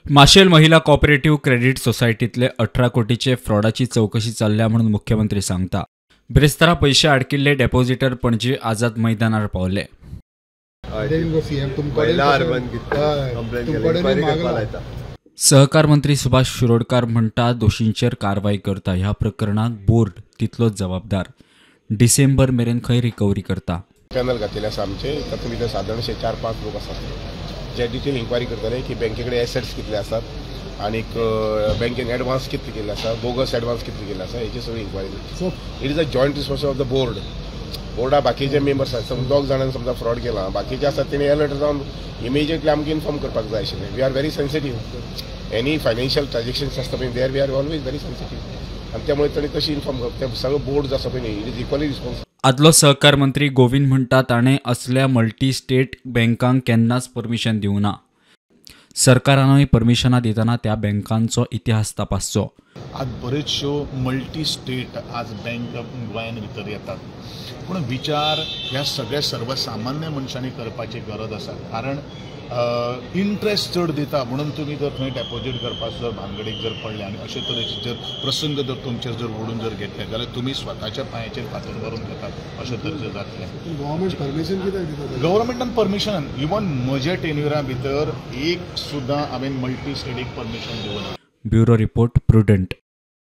माशेल महिला cooperative credit सोसायटीतले 18 कोटीचे फ्रॉडाची चौकशी चल्ल्या म्हणून मुख्यमंत्री सांगता। ब्रेस्तारा पैसे अडकिल्ले डेपॉझिटर पणजी आझाद मैदानार पावले। सहकार मंत्री सुभाष शिरोडकर म्हणटा दोषींचेर कारवाई करता। ह्या प्रकरणाक बोर्ड तितलोच जबाबदार। डिसेंबर मेरेन खंय रिकवरी करता। पॅनल घातलेले आसा आमचे, तातूंत भितर सादारण 4-5 लोक आसात जे डिटेल इन्क्वायरी करतले की बँकेकडे एसेट्स कितले आसात आणि बँकेन एडवान्स कितले केल्ले आसा, बोगस एडवान्स कितले केल्ले आसा, हेची सगळी inquiry. It is a joint responsibility of the board. बोर्डा बाकीचे मेंबर्स आसात, दोग जाणांनी समजा फ्रॉड केला, बाकीचे आसात तेणी अलर्ट जावन इमिजिएटली आमकां इन्फॉर्म करपाक जाय आशिल्लें। We are very sensitive. Any financial transactions आसता पळय there we are always very sensitive आनी त्यामुळे ताणी तशी इन्फॉर्म करप सगळं बोर्ड जो आसा पळय इट इज इक्वली रिस्पॉन्सिबल। आदलो सहकार मंत्री गोविंद म्हणटा ताणें असल्या मल्टी स्टेट बँकांक केन्नाच परमिशन दिवं ना। सरकारानूय परमिशनां दितना त्या बँकांचो इतिहास तपासचो। आज बरेचशो मल्टी स्टेट आज बँक गोंयान भितर येतात, पूण विचार ह्या सगळ्या सर्वसामान्य मनशांनी करपाची गरज आसा। कारण इंट्रेस्ट चड दिता म्हणून तुमी जर थंय डेपॉझिट करपाचो जर भानगडीक जर पडले आनी अशे तरेचे जर प्रसंग जर तुमचेर जर ओडून जर घेतले जाल्यार तुमी स्वताच्या पांयाचेर फातर मारून घेतात अशे तरेचे जातलें। गव्हर्मेंट परमिशन कित्याक दिता? गव्हर्मेंटान परमिशन इवन म्हज्या टेन्युरा भितर एक सुद्दां हांवें मल्टी स्टेटीक परमिशन दिवना। Bureau report prudent.